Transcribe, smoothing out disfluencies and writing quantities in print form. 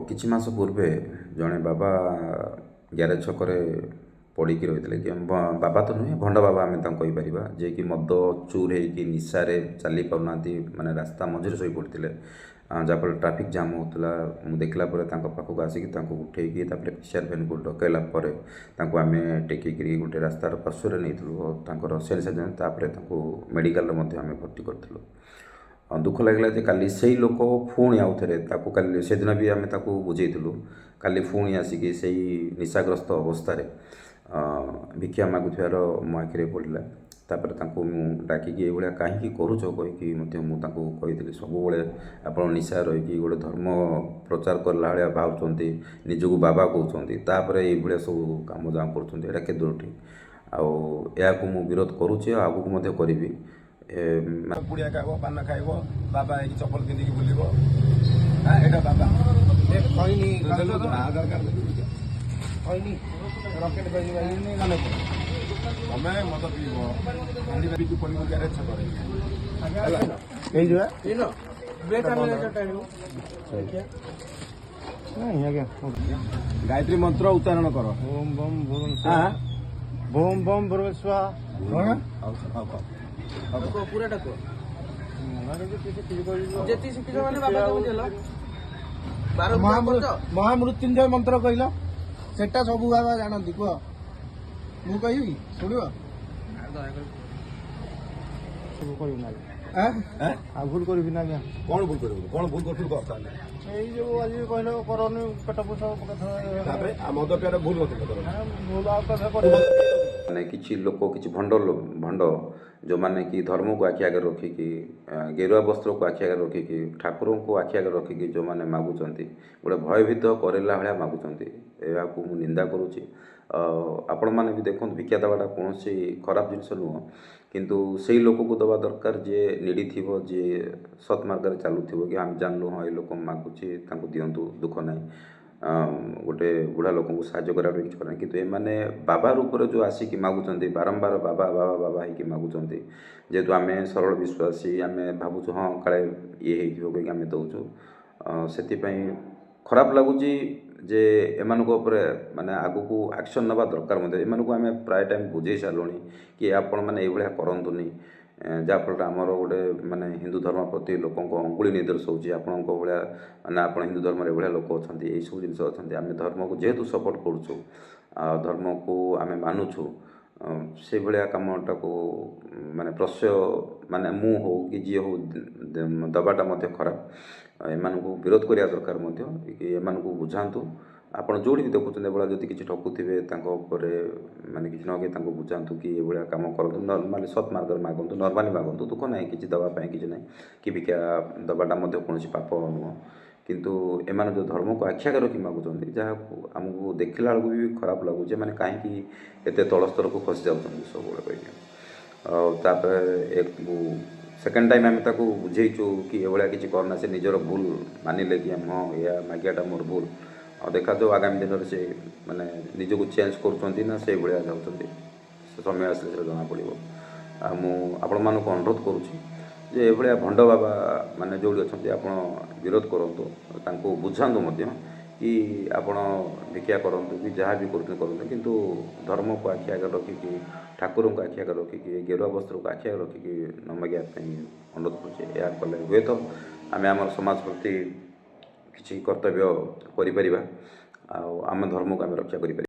କିଛି ମାସ ପୂର୍ବେ ଜଣେ ବାବା ଗ୍ୟାରେଜ ଛକରେ ପଡ଼ିକି ରହିଥିଲେ କି ବାବା ତ ନୁହେଁ ଭଣ୍ଡ ବାବା ଆମେ ତାଙ୍କୁ କହିପାରିବା, ଯିଏକି ମଦ ଚୁର ହେଇକି ନିଶାରେ ଚାଲି ପାରୁନାହାନ୍ତି, ମାନେ ରାସ୍ତା ମଝିରେ ଶୋଇ ପଡ଼ିଥିଲେ। ଯାହାଫଳରେ ଟ୍ରାଫିକ୍ ଜାମ୍ ହେଉଥିଲା। ମୁଁ ଦେଖିଲା ପରେ ତାଙ୍କ ପାଖକୁ ଆସିକି ତାଙ୍କୁ ଉଠେଇକି ତାପରେ PCR ଭ୍ୟାନ୍କୁ ଡକାଇଲା ପରେ ତାଙ୍କୁ ଆମେ ଟେକିକିରି ଗୋଟେ ରାସ୍ତାର ପାର୍ଶ୍ୱରେ ନେଇଥିଲୁ। ତାଙ୍କର ସେନ୍ସ ତାପରେ ତାଙ୍କୁ ମେଡ଼ିକାଲରେ ମଧ୍ୟ ଆମେ ଭର୍ତ୍ତି କରିଥିଲୁ। ଦୁଃଖ ଲାଗିଲା ଯେ କାଲି ସେଇ ଲୋକ ପୁଣି ଆଉ ଥରେ ତାକୁ କାଲି ସେଦିନ ବି ଆମେ ତାକୁ ବୁଝେଇଥିଲୁ, କାଲି ପୁଣି ଆସିକି ସେଇ ନିଶାଗ୍ରସ୍ତ ଅବସ୍ଥାରେ ଭିକ୍ଷା ମାଗୁଥିବାର ମୋ ଆଖିରେ ପଡ଼ିଲା। ତାପରେ ତାଙ୍କୁ ମୁଁ ଡାକିକି ଏଇଭଳିଆ କାହିଁକି କରୁଛ କହିକି ମଧ୍ୟ ମୁଁ ତାଙ୍କୁ କହିଥିଲି, ସବୁବେଳେ ଆପଣ ନିଶା ରହିକି ଗୋଟେ ଧର୍ମ ପ୍ରଚାର କଲା ଭଳିଆ ଭାବୁଛନ୍ତି, ନିଜକୁ ବାବା କହୁଛନ୍ତି, ତାପରେ ଏଇଭଳିଆ ସବୁ କାମ ଦାମ କରୁଛନ୍ତି, ଏଇଟା କେତେ ଦୂର ଠିକ୍। ଆଉ ଏହାକୁ ମୁଁ ବିରୋଧ କରୁଛି ଆଉ ଆଗକୁ ମଧ୍ୟ କରିବି। ପୁଡ଼ିଆ ଖାଇବ, ପାନ ଖାଇବ, ବାବା ହେଇକି ଚପଲ ପିନ୍ଧିକି ବୁଲିବ, ଏଇଟା ବାବା ଆଧାର କାର୍ଡ ରକେଟ ତମେ ମଦ ପିଇବ ପଡ଼ିବ ଗ୍ୟାରେଜ ଛକରେ ଗାୟତ୍ରୀ ମନ୍ତ୍ର ଉଚ୍ଚାରଣ କର। ଓମ୍ ବମ୍ ଭୁବନେଶ୍ୱର ବମ୍ ଭୁବନେଶ୍ୱର ପୁରା ଡାକ ଯେତିକି ଶିଖିଛ ମାନେ ବାବା ତମକୁ ଦେଲ ମହାମୃତ୍ୟୁଞ୍ଜୟ ମନ୍ତ୍ର କହିଲ, ସେଟା ସବୁ ବାବା ଜାଣନ୍ତି। କୁହ, ମୁଁ କହିବି ଶୁଣିବ। ଆଉ ଭୁଲ କରିବି ନା ଆଜ୍ଞା? କଣ ଭୁଲ କରିବୁ? କଣ ଭୁଲ କରୁଥିଲୁ କହ ତାହେଲେ। ଏଇ ଯୋଉ ଆଜି କହିଲ କରନି ପେଟ ପୋଷ ତାପରେ ମଦ ପିଆରେ ଭୁଲ ନଥିଲା ଭୁଲ ଆଉ କଥା କରିବ। ମାନେ କିଛି ଲୋକ କିଛି ଭଣ୍ଡ ଯେଉଁମାନେ କି ଧର୍ମକୁ ଆଖି ଆଗରେ ରଖିକି ଗେରୁଆ ବସ୍ତ୍ରକୁ ଆଖି ଆଗରେ ରଖିକି ଠାକୁରଙ୍କୁ ଆଖି ଆଗରେ ରଖିକି ଯେଉଁମାନେ ମାଗୁଛନ୍ତି, ଗୋଟେ ଭୟଭୀତ କରେଇଲା ଭଳିଆ ମାଗୁଛନ୍ତି, ଏହାକୁ ମୁଁ ନିନ୍ଦା କରୁଛି। ଆପଣମାନେ ବି ଦେଖନ୍ତୁ, ଭିକ୍ଷା ଦେବାଟା କୌଣସି ଖରାପ ଜିନିଷ ନୁହଁ, କିନ୍ତୁ ସେଇ ଲୋକକୁ ଦେବା ଦରକାର ଯିଏ ନିଡ଼ି ଥିବ, ଯିଏ ସତ୍ ମାର୍ଗରେ ଚାଲୁଥିବ, କି ଆମେ ଜାଣିଲୁ ହଁ ଏଇ ଲୋକ ମାଗୁଛି ତାଙ୍କୁ ଦିଅନ୍ତୁ, ଦୁଃଖ ନାହିଁ। ଗୋଟେ ବୁଢ଼ା ଲୋକଙ୍କୁ ସାହାଯ୍ୟ କରିବା କିଛି ନାହିଁ, କିନ୍ତୁ ଏମାନେ ବାବା ରୂପରେ ଯେଉଁ ଆସିକି ମାଗୁଛନ୍ତି, ବାରମ୍ବାର ବାବା ବାବା ବାବା ହେଇକି ମାଗୁଛନ୍ତି, ଯେହେତୁ ଆମେ ସରଳ ବିଶ୍ୱାସୀ, ଆମେ ଭାବୁଛୁ ହଁ କାଳେ ଇଏ ହେଇଥିବ କହିକି ଆମେ ଦେଉଛୁ। ସେଥିପାଇଁ ଖରାପ ଲାଗୁଛି ଯେ ଏମାନଙ୍କ ଉପରେ ମାନେ ଆଗକୁ ଆକ୍ସନ୍ ନେବା ଦରକାର ମଧ୍ୟ। ଏମାନଙ୍କୁ ଆମେ ପ୍ରାୟ ଟାଇମ୍ ବୁଝେଇ ସାରିଲୁଣି କି ଆପଣମାନେ ଏଇଭଳିଆ କରନ୍ତୁନି, ଯାହାଫଳରେ ଆମର ଗୋଟେ ମାନେ ହିନ୍ଦୁ ଧର୍ମ ପ୍ରତି ଲୋକଙ୍କ ଅଙ୍ଗୁଳି ନିର୍ଦ୍ଦେଶ ହେଉଛି, ଆପଣଙ୍କ ଭଳିଆ ମାନେ ଆପଣ ହିନ୍ଦୁ ଧର୍ମରେ ଏଭଳିଆ ଲୋକ ଅଛନ୍ତି, ଏଇସବୁ ଜିନିଷ ଅଛନ୍ତି। ଆମେ ଧର୍ମକୁ ଯେହେତୁ ସପୋର୍ଟ କରୁଛୁ, ଧର୍ମକୁ ଆମେ ମାନୁଛୁ, ସେଇଭଳିଆ କାମଟାକୁ ମାନେ ପ୍ରଶ୍ରୟ ମାନେ ମୁଁ ହଉ କି ଯିଏ ହଉ ଦେବାଟା ମଧ୍ୟ ଖରାପ। ଏମାନଙ୍କୁ ବିରୋଧ କରିବା ଦରକାର ମଧ୍ୟ, କି ଏମାନଙ୍କୁ ବୁଝାନ୍ତୁ। ଆପଣ ଯେଉଁଠି ବି ଦେଖୁଛନ୍ତି ଏଭଳିଆ ଯଦି କିଛି ଠକୁଥିବେ ତାଙ୍କ ଉପରେ ମାନେ କିଛି ନ କି ତାଙ୍କୁ ବୁଝାନ୍ତୁ କି ଏଭଳିଆ କାମ କରନ୍ତୁ, ନର୍ମାଲି ସତ୍ ମାର୍ଗରେ ମାଗନ୍ତୁ, ନର୍ମାଲି ମାଗନ୍ତୁ, ଦୁଃଖ ନାହିଁ, କିଛି ଦେବା ପାଇଁ କିଛି ନାହିଁ, କି ଭିକ୍ଷା ଦେବାଟା ମଧ୍ୟ କୌଣସି ପାପ ନୁହଁ। କିନ୍ତୁ ଏମାନେ ଯେଉଁ ଧର୍ମକୁ ଆଖି ଆଗରେ ରଖି ମାଗୁଛନ୍ତି, ଯାହାକୁ ଆମକୁ ଦେଖିଲା ବେଳକୁ ବି ଖରାପ ଲାଗୁଛି, ମାନେ କାହିଁକି ଏତେ ତଳ ସ୍ତରକୁ ଖସି ଯାଉଛନ୍ତି ସବୁବେଳେ କହିକି। ଆଉ ତାପରେ ସେକେଣ୍ଡ ଟାଇମ୍ ଆମେ ତାକୁ ବୁଝେଇଛୁ କି ଏଭଳିଆ କିଛି କରନା, ସେ ନିଜର ଭୁଲ ମାନିଲେ କି ହଁ ଏହା ମାଗିବାଟା ମୋର ଭୁଲ। ଆଉ ଦେଖାଯାଉ ଆଗାମୀ ଦିନରେ ସେ ମାନେ ନିଜକୁ ଚେଞ୍ଜ କରୁଛନ୍ତି ନା ସେଇଭଳିଆ ଯାଉଛନ୍ତି, ସେ ସମୟ ଆସିଲେ ସେଟା ଜଣାପଡ଼ିବ। ଆଉ ମୁଁ ଆପଣମାନଙ୍କୁ ଅନୁରୋଧ କରୁଛି ଯେ ଏଭଳିଆ ଭଣ୍ଡ ବାବା ମାନେ ଯେଉଁଠି ଅଛନ୍ତି ଆପଣ ବିରୋଧ କରନ୍ତୁ, ତାଙ୍କୁ ବୁଝାନ୍ତୁ ମଧ୍ୟ କି ଆପଣ ଭିକ୍ଷା କରନ୍ତୁ କି ଯାହା ବି କରୁଛନ୍ତି କରନ୍ତୁ, କିନ୍ତୁ ଧର୍ମକୁ ଆଖି ଆଗରେ ରଖିକି, ଠାକୁରଙ୍କୁ ଆଖି ଆଗରେ ରଖିକି, ଗେରୁଆ ବସ୍ତ୍ରକୁ ଆଖି ଆଗରେ ରଖିକି ନ ମାଗିବା ପାଇଁ ଅନୁରୋଧ କରୁଛି। ଏହା କଲେ ହୁଏତ ଆମେ ଆମର ସମାଜ ପ୍ରତି କିଛି କର୍ତ୍ତବ୍ୟ କରିପାରିବା, ଆଉ ଆମ ଧର୍ମକୁ ଆମେ ରକ୍ଷା କରିପାରିବା।